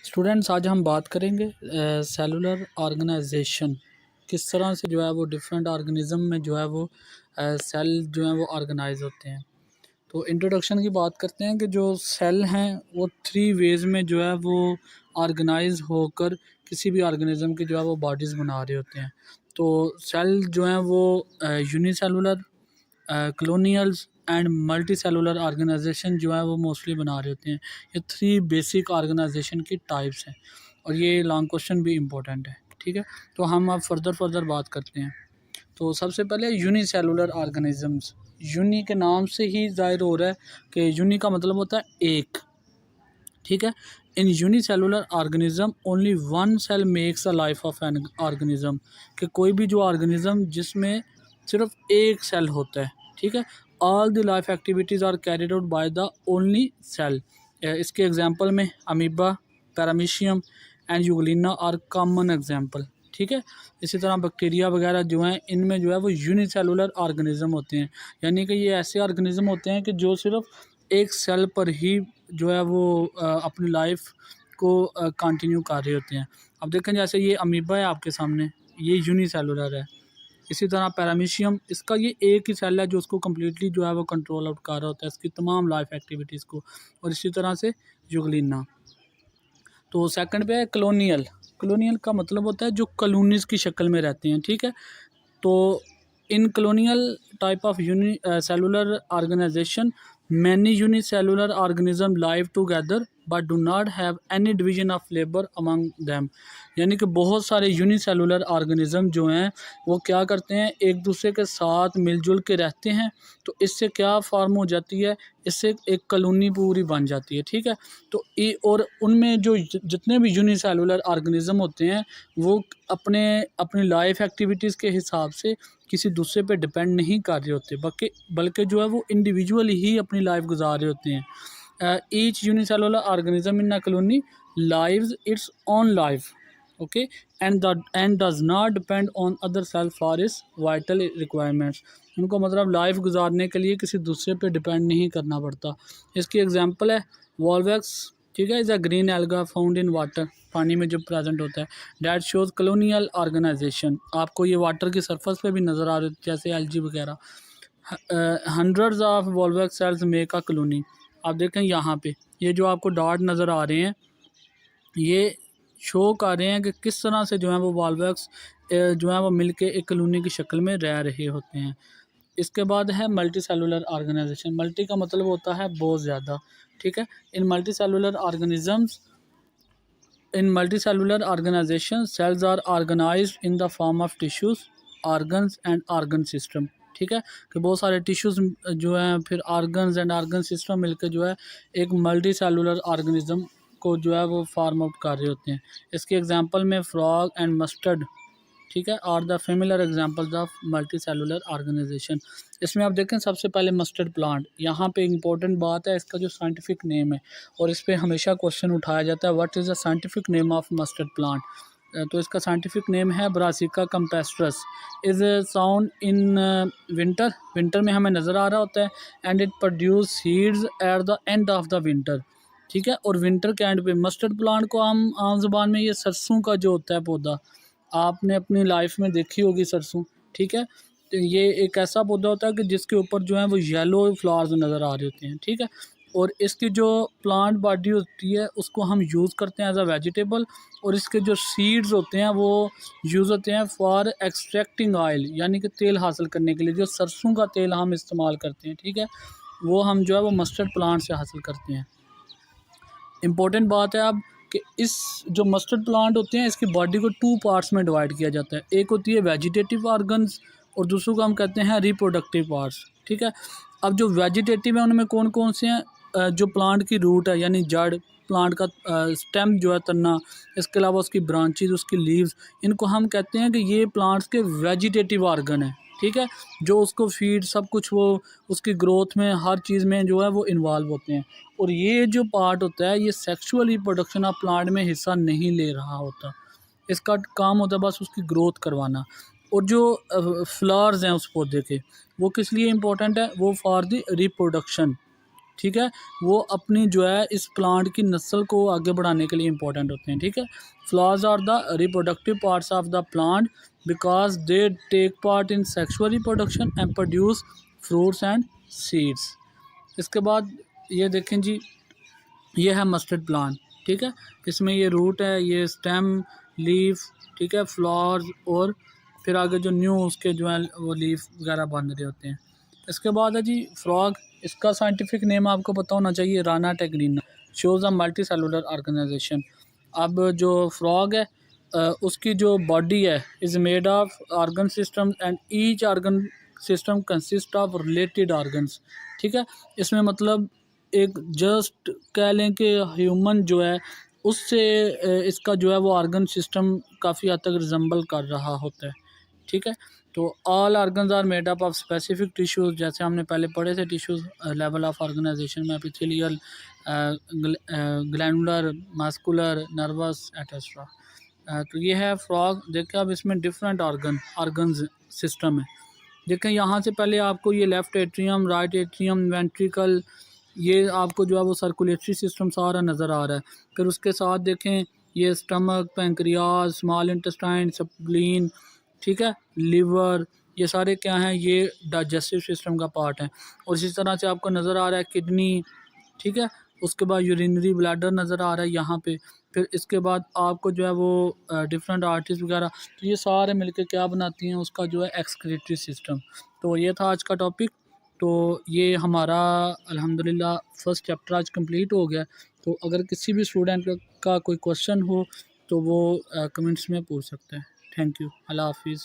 Students, आज हम बात करेंगे सेलुलर ऑर्गेनाइजेशन। किस तरह से जो है वो डिफरेंट ऑर्गेनिज्म में जो है वो सेल जो है वो ऑर्गेनाइज होते हैं। तो इंट्रोडक्शन की बात करते हैं कि जो सेल हैं वो थ्री वेज़ में जो है वो ऑर्गेनाइज होकर किसी भी ऑर्गेनिज्म की जो है वो बॉडीज़ बना रहे होते हैं। तो सेल जो हैं वो unicellular, colonials and multi cellular organisation जो है वो मोस्टली बना रहे होते हैं। ये थ्री बेसिक ऑर्गेनाइजेशन की टाइप्स हैं और ये लॉन्ग क्वेश्चन भी इम्पोर्टेंट है। ठीक है, तो हम अब फर्दर बात करते हैं। तो सबसे पहले यूनिसेलुलर ऑर्गेनिजम्स। यूनि के नाम से ही जाहिर हो रहा है कि यूनि का मतलब होता है एक। ठीक है, in unicellular organism only one cell makes a life of an organism, कि कोई भी जो ऑर्गेनिज्म जिसमें सिर्फ एक सेल होता है। ठीक है, all the life activities are carried out by the only cell. इसके एग्जांपल में amoeba, paramecium and euglena are common example. ठीक है, इसी तरह बैक्टीरिया वगैरह जो हैं इनमें जो है वो यूनिसेलुलर ऑर्गेनिज्म होते हैं, यानी कि ये ऐसे ऑर्गेनिज्म होते हैं कि जो सिर्फ एक सेल पर ही जो है वो अपनी लाइफ को कंटिन्यू कर रहे होते हैं। अब देखें, जैसे ये अमीबा है आपके सामने, ये यूनिसेलुलर है। इसी तरह पैरामीशियम, इसका ये एक ही सेल है जो उसको कम्प्लीटली जो है वो कंट्रोल आउट कर रहा होता है इसकी तमाम लाइफ एक्टिविटीज़ को। और इसी तरह से यूग्लिना। तो सेकंड पे है कलोनियल। कलोनियल का मतलब होता है जो कॉलोनीज़ की शक्ल में रहते हैं। ठीक है, तो in colonial type of unicellular organisation many unicellular organism live together but do not have any division of labour among them. यानी कि बहुत सारे यूनिसेलुलर ऑर्गेनिज्म जो हैं वो क्या करते हैं, एक दूसरे के साथ मिलजुल के रहते हैं। तो इससे क्या फार्म हो जाती है, इससे एक कॉलोनी पूरी बन जाती है। ठीक है, तो ये और उनमें जो जितने भी यूनिसेलुलर ऑर्गेनिज्म होते हैं वो अपने अपनी लाइफ एक्टिविटीज़ के हिसाब से किसी दूसरे पे डिपेंड नहीं कर रहे होते, बल्कि जो है वो इंडिविजुअली ही अपनी लाइफ गुजार रहे होते हैं। Each unicellular organism in a colony lives its own life, okay, and does not depend on other cell for its vital requirements। उनको मतलब लाइफ गुजारने के लिए किसी दूसरे पे डिपेंड नहीं करना पड़ता। इसकी एग्जांपल है वॉल्वैक्स। ठीक है, is a green alga found in water, पानी में जो प्रेजेंट होता है। डैट शोज कॉलोनियल ऑर्गेनाइजेशन, आपको ये वाटर की सरफेस पे भी नज़र आ रहे हैं जैसे एलजी वगैरह। Hundreds of volvox cells make a colony. आप देखें यहाँ पे ये जो आपको डॉट नज़र आ रहे हैं ये शो कर रहे हैं कि किस तरह से जो है वो वॉल्वैक्स जो है वो मिलके एक कॉलोनी की शक्ल में रह रहे होते हैं। इसके बाद है मल्टी सेलुलर ऑर्गेनाइजेशन। मल्टी का मतलब होता है बहुत ज़्यादा। ठीक है, in multicellular organisms in multi cellular organisation cells are organised in the form of tissues, organs and organ system. ठीक है, कि बहुत सारे टिश्यूज़ जो हैं फिर ऑर्गन्स एंड ऑर्गन सिस्टम मिलकर जो है एक मल्टी सेलुलर ऑर्गेनिज्म को जो है वो फार्म आउट कर रहे होते हैं। इसके एग्जांपल में फ्रॉग एंड मस्टर्ड, ठीक है, और the familiar examples of multi cellular organisation. इसमें आप देखें सबसे पहले मस्टर्ड प्लांट। यहाँ पे इंपॉर्टेंट बात है इसका जो साइंटिफिक नेम है, और इस पर हमेशा क्वेश्चन उठाया जाता है, what is the scientific name of mustard plant. तो इसका साइंटिफिक नेम है Brassica campestris. Is found in winter, winter में हमें नज़र आ रहा होता है। And it produce seeds at the end of the winter. ठीक है, और विंटर के एंड पे मस्टर्ड प्लांट को हम आम ज़ुबान में ये सरसों का जो होता है पौधा, आपने अपनी लाइफ में देखी होगी सरसों। ठीक है, तो ये एक ऐसा पौधा होता है कि जिसके ऊपर जो है वो येलो फ्लावर्स नज़र आ रहे होते हैं। ठीक है, और इसकी जो प्लांट बॉडी होती है उसको हम यूज़ करते हैं एज अ वेजिटेबल, और इसके जो सीड्स होते हैं वो यूज़ होते हैं फॉर एक्सट्रैक्टिंग ऑयल, यानी कि तेल हासिल करने के लिए जो सरसों का तेल हम इस्तेमाल करते हैं। ठीक है, वो हम जो है वो मस्टर्ड प्लांट से हासिल करते हैं। इम्पोर्टेंट बात है अब कि इस जो मस्टर्ड प्लांट होते हैं इसकी बॉडी को टू पार्ट्स में डिवाइड किया जाता है। एक होती है वेजिटेटिव ऑर्गन्स और दूसरों को हम कहते हैं रिप्रोडक्टिव पार्ट्स। ठीक है, अब जो वेजिटेटिव है उनमें कौन कौन से हैं, जो प्लांट की रूट है यानी जड़, प्लांट का स्टेम जो है तना, इसके अलावा उसकी ब्रांचेज, उसकी लीव्स, इनको हम कहते हैं कि ये प्लांट्स के वेजिटेटिव ऑर्गन है। ठीक है, जो उसको फीड सब कुछ वो उसकी ग्रोथ में हर चीज़ में जो है वो इन्वॉल्व होते हैं। और ये जो पार्ट होता है ये सेक्सुअल रिप्रोडक्शन ऑफ प्लांट में हिस्सा नहीं ले रहा होता, इसका काम होता है बस उसकी ग्रोथ करवाना। और जो फ्लावर्स हैं उस पौधे के वो किस लिए इम्पोर्टेंट है, वो फॉर द रिप्रोडक्शन। ठीक है, वो अपनी जो है इस प्लांट की नस्ल को आगे बढ़ाने के लिए इंपॉर्टेंट होते हैं। ठीक है, flowers are the reproductive parts of the plant because they take part in sexual reproduction and produce fruits and seeds. इसके बाद ये देखें जी, ये है मस्टर्ड प्लांट। ठीक है, इसमें ये रूट है, ये स्टेम, लीफ, ठीक है, फ्लावर्स, और फिर आगे जो न्यू उसके जो है वो लीफ वगैरह बन रहे होते हैं। इसके बाद है जी फ्रॉग। इसका साइंटिफिक नेम आपको पता होना चाहिए, राना टेग्रीना, shows a multi cellular organisation. अब जो फ्रॉग है उसकी जो बॉडी है is made of organ system and each organ system consist of related organs. ठीक है, इसमें मतलब एक जस्ट कह लें कि ह्यूमन जो है उससे इसका जो है वो ऑर्गन सिस्टम काफ़ी हद तक रिजेंबल कर रहा होता है। ठीक है, तो all organs are made up of specific tissues, जैसे हमने पहले पढ़े थे टिश्यूज़ लेवल ऑफ ऑर्गेनाइजेशन में, epithelial, glandular, muscular, nervous etcetera. तो ये है फ्रॉग। देखिए अब इसमें डिफरेंट ऑर्गन्स सिस्टम है। देखें यहाँ से पहले आपको ये left atrium, right atrium, ventricle, ये आपको जो है वो सर्कुलेटरी सिस्टम सारा नज़र आ रहा है। फिर उसके साथ देखें ये stomach, pancreas, small intestine, spleen, ठीक है, लिवर, ये सारे क्या हैं, ये डाइजेस्टिव सिस्टम का पार्ट है। और इसी तरह से आपको नज़र आ रहा है किडनी, ठीक है, उसके बाद यूरिनरी ब्लैडर नज़र आ रहा है यहाँ पे। फिर इसके बाद आपको जो है वो डिफरेंट आर्टरीज वगैरह, तो ये सारे मिलके क्या बनाती हैं, उसका जो है एक्सक्रीटरी सिस्टम। तो ये था आज का टॉपिक। तो ये हमारा अल्हम्दुलिल्लाह फ़र्स्ट चैप्टर आज कंप्लीट हो गया। तो अगर किसी भी स्टूडेंट का कोई क्वेश्चन हो तो वो कमेंट्स में पूछ सकते हैं। Thank you. अल्लाह हाफिज़।